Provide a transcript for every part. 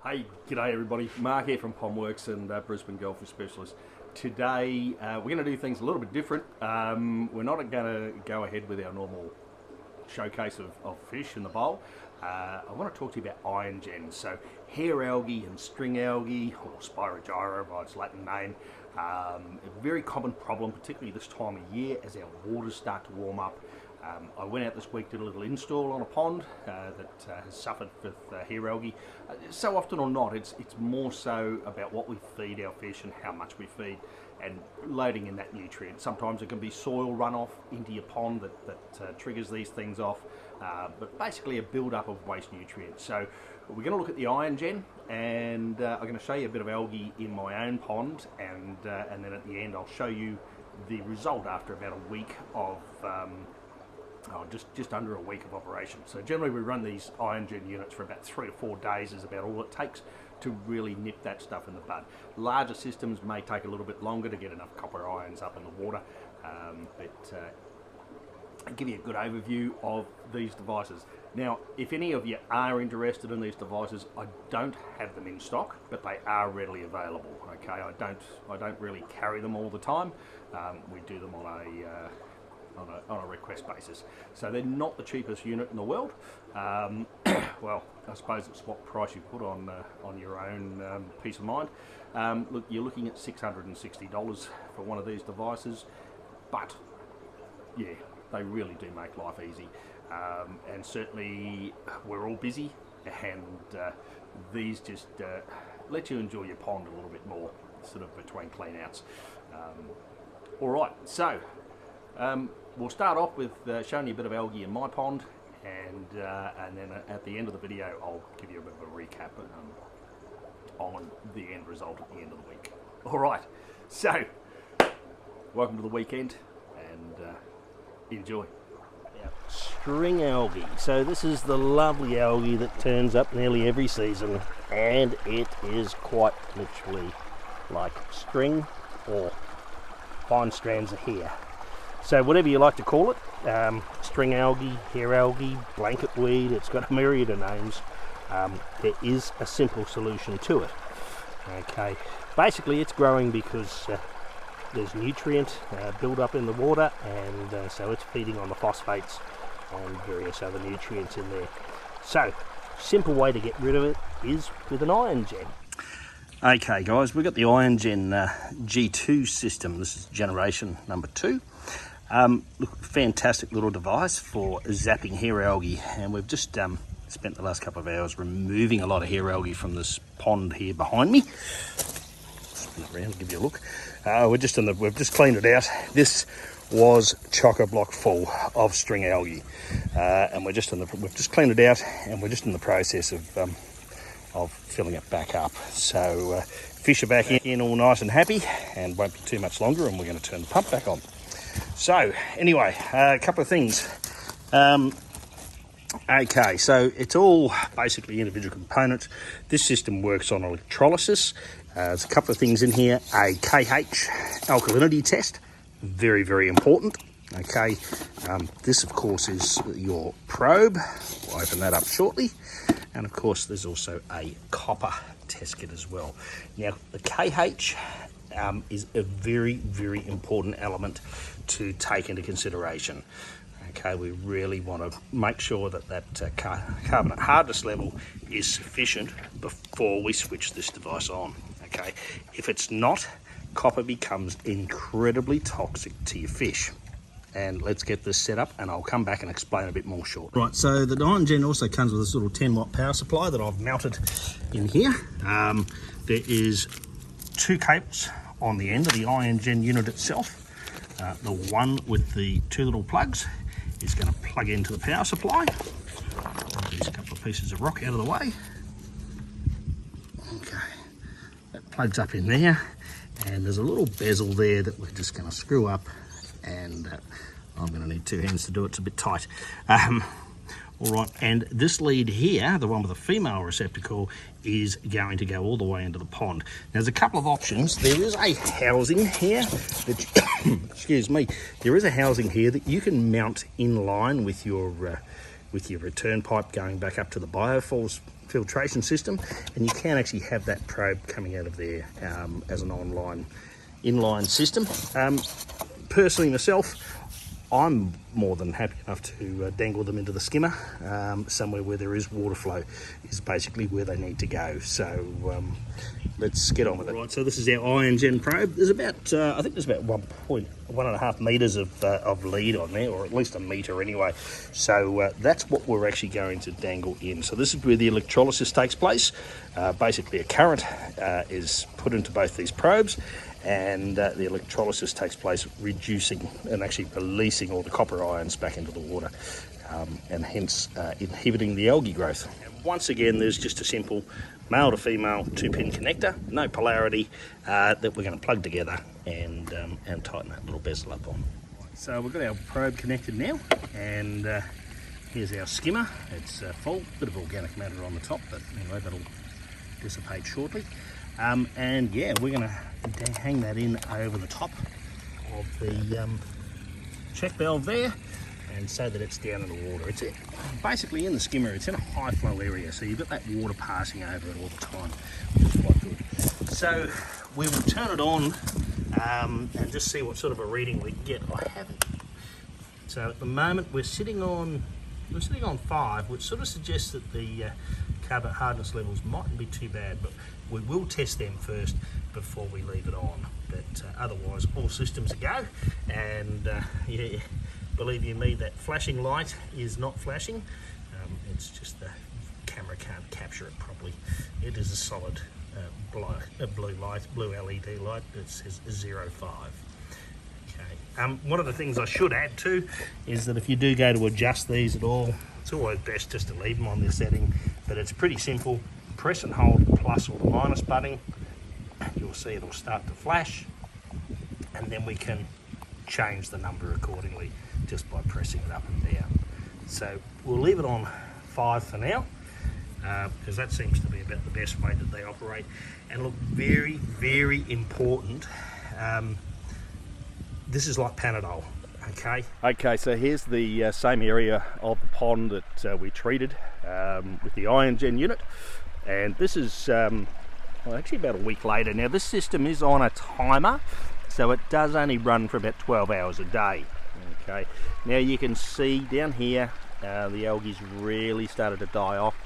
Hey, g'day everybody. Mark here from Pondworks and Brisbane Goldfish Specialist. Today we're going to do things a little bit different. We're not going to go ahead with our normal showcase of fish in the bowl. I want to talk to you about Iongen. So hair algae and string algae, or Spirogyra by its Latin name, a very common problem, particularly this time of year as our waters start to warm up. I went out this week, did a little install on a pond that has suffered with hair algae. So often or not, it's more so about what we feed our fish and how much we feed and loading in that nutrient. Sometimes it can be soil runoff into your pond that triggers these things off, but basically a build-up of waste nutrients. So we're going to look at the Iongen, and I'm going to show you a bit of algae in my own pond, and then at the end I'll show you the result after about a week of just under a week of operation. So generally we run these Iongen units for about 3 to 4 days is about all it takes to really nip that stuff in the bud. Larger systems may take a little bit longer to get enough copper ions up in the water, but I'll give you a good overview of these devices. Now, if any of you are interested in these devices, I don't have them in stock, but they are readily available. Okay, I don't really carry them all the time. We do them on a request basis. So they're not the cheapest unit in the world. Well, I suppose it's what price you put on your own peace of mind. Look, you're looking at $660 for one of these devices, but yeah, they really do make life easy. And certainly we're all busy, and these just let you enjoy your pond a little bit more, sort of between clean outs. All right, so we'll start off with showing you a bit of algae in my pond, and then at the end of the video I'll give you a bit of a recap on the end result at the end of the week. All right, so welcome to the weekend, and enjoy. String algae. So this is the lovely algae that turns up nearly every season, and it is quite literally like string or fine strands of hair. So whatever you like to call it, string algae, hair algae, blanket weed, it's got a myriad of names. There is a simple solution to it. Okay, basically it's growing because there's nutrient build up in the water, and so it's feeding on the phosphates and various other nutrients in there. So, simple way to get rid of it is with an Iongen. Okay guys, we've got the Iongen G2 system. This is generation number 2. Look, fantastic little device for zapping hair algae, and we've just spent the last couple of hours removing a lot of hair algae from this pond here behind me. Spin it around, give you a look. We've just cleaned it out. This was chock-a-block full of string algae, and we've just cleaned it out, and we're just in the process of filling it back up. So fish are back in all nice and happy, and won't be too much longer, and we're going to turn the pump back on. So anyway, a couple of things. Okay, so it's all basically individual components. This system works on electrolysis. There's a couple of things in here. A KH alkalinity test, very, very important. Okay, this of course is your probe. We'll open that up shortly. And of course there's also a copper test kit as well. Now the KH is a very, very important element to take into consideration. Okay, we really want to make sure that carbonate hardness level is sufficient before we switch this device on. Okay, if it's not, copper becomes incredibly toxic to your fish. And let's get this set up, and I'll come back and explain a bit more shortly. Right, so the Iongen also comes with this little 10-watt power supply that I've mounted in here. There is 2 cables on the end of the Iongen unit itself. The one with the 2 little plugs is going to plug into the power supply. There's a couple of pieces of rock out of the way. Okay, that plugs up in there, and there's a little bezel there that we're just going to screw up, and I'm going to need 2 hands to do it. It's a bit tight. All right, and this lead here, the one with the female receptacle, is going to go all the way into the pond. Now, there's a couple of options. There is a housing here that, excuse me, there is a housing here that you can mount in line with your return pipe going back up to the biofilms filtration system, and you can actually have that probe coming out of there as an inline system. Personally myself, I'm more than happy enough to dangle them into the skimmer. Somewhere where there is water flow is basically where they need to go. So let's get on with it. Right, so this is our Iongen probe. There's about, I think there's about 1.5 metres of lead on there, or at least a metre anyway. So that's what we're actually going to dangle in. So this is where the electrolysis takes place. Basically a current is put into both these probes, and the electrolysis takes place, reducing and actually releasing all the copper ions back into the water, and hence inhibiting the algae growth. And once again, there's just a simple male to female 2-pin connector, no polarity, that we're going to plug together and tighten that little bezel up on. So we've got our probe connected now, and here's our skimmer. It's full, bit of organic matter on the top, but anyway, that'll dissipate shortly. And yeah, we're going to hang that in over the top of the check valve there, and so that it's down in the water. It's basically in the skimmer, it's in a high flow area, so you've got that water passing over it all the time, which is quite good. So we will turn it on and just see what sort of a reading we get. I haven't. So at the moment we're sitting on 5, which sort of suggests that the carbonate hardness levels mightn't be too bad, but we will test them first before we leave it on. But otherwise, all systems are go. And yeah, believe you me, that flashing light is not flashing. It's just the camera can't capture it properly. It is a solid blue LED light that says 05. Okay. One of the things I should add too is that if you do go to adjust these at all, it's always best just to leave them on this setting. But it's pretty simple. Press and hold the plus or the minus button. You'll see it'll start to flash, and then we can change the number accordingly just by pressing it up and down. So we'll leave it on 5 for now, because that seems to be about the best way that they operate. And look, very, very important, this is like Panadol. Okay, so here's the same area of the pond that we treated with the Iongen unit, and this is well, actually about a week later. Now this system is on a timer, so it does only run for about 12 hours a day. Okay, now you can see down here the algae's really started to die off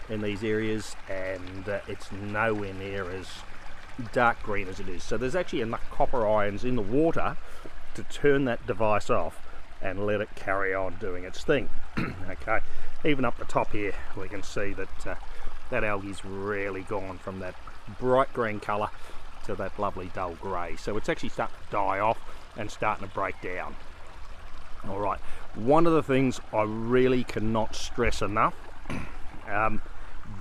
in these areas, and it's nowhere near as dark green as it is. So there's actually enough copper ions in the water to turn that device off and let it carry on doing its thing. Okay, even up the top here we can see that that algae's really gone from that bright green colour to that lovely dull grey. So it's actually starting to die off and starting to break down. Alright, one of the things I really cannot stress enough,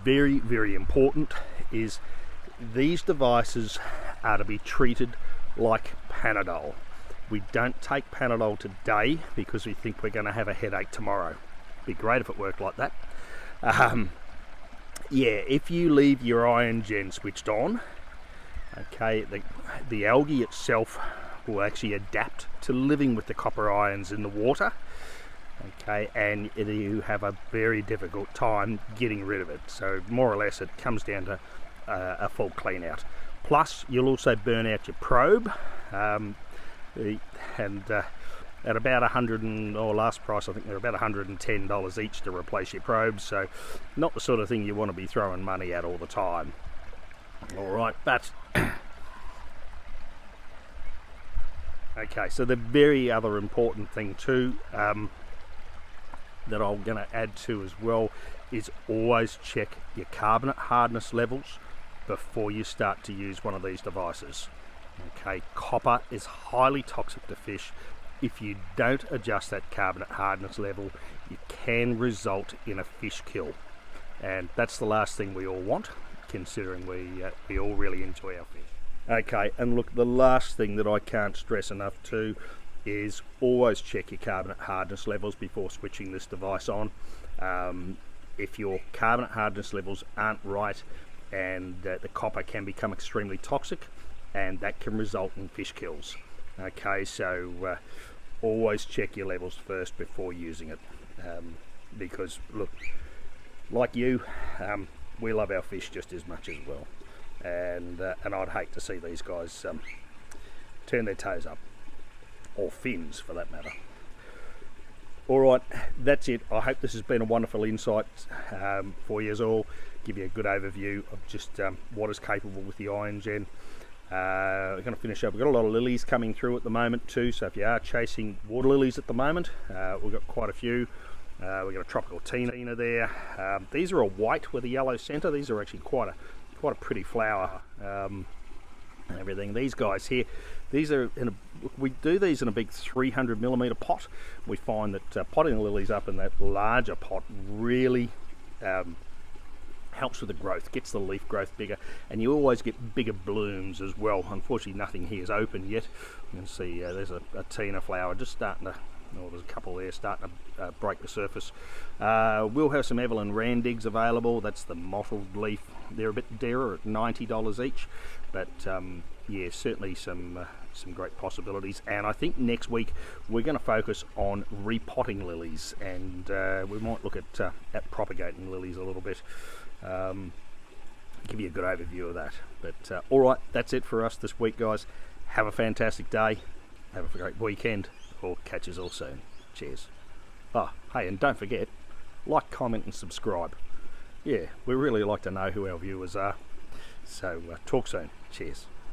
very, very important, is these devices are to be treated like Panadol. We don't take Panadol today because we think we're going to have a headache tomorrow. Be great if it worked like that. Yeah, if you leave your Iongen switched on, okay, the algae itself will actually adapt to living with the copper ions in the water, okay, and you have a very difficult time getting rid of it. So more or less it comes down to a full clean out. Plus you'll also burn out your probe, and at about last price I think they're about $110 each to replace your probes, so not the sort of thing you want to be throwing money at all the time. Alright, but okay, so the very other important thing too that I'm going to add to as well is always check your carbonate hardness levels before you start to use one of these devices. Okay, copper is highly toxic to fish. If you don't adjust that carbonate hardness level, it can result in a fish kill, and that's the last thing we all want, considering we all really enjoy our fish. Okay, and look, the last thing that I can't stress enough too is always check your carbonate hardness levels before switching this device on. If your carbonate hardness levels aren't right, and the copper can become extremely toxic, and that can result in fish kills. Okay, so always check your levels first before using it, because look, like you, we love our fish just as much as well, and I'd hate to see these guys turn their toes up, or fins for that matter. Alright, that's it. I hope this has been a wonderful insight for you all. Give you a good overview of just what is capable with the Iongen. We're going to finish up. We've got a lot of lilies coming through at the moment too, so if you are chasing water lilies at the moment, we've got quite a few. We've got a tropical Tina there. These are a white with a yellow centre. These are actually quite a pretty flower and everything. These guys here, these are we do these in a big 300mm pot. We find that potting the lilies up in that larger pot really helps with the growth, gets the leaf growth bigger, and you always get bigger blooms as well. Unfortunately, nothing here is open yet. You can see there's a Tina flower just starting to, oh, there's a couple there starting to break the surface. We'll have some Evelyn Randigs available. That's the mottled leaf. They're a bit dearer at $90 each, but yeah, certainly some great possibilities. And I think next week we're going to focus on repotting lilies, and we might look at propagating lilies a little bit. Give you a good overview of that. But all right, that's it for us this week, guys. Have a fantastic day. Have a great weekend. We'll catch us all soon. Cheers. Oh, hey, and don't forget, like, comment and subscribe. Yeah, we really like to know who our viewers are. So talk soon. Cheers.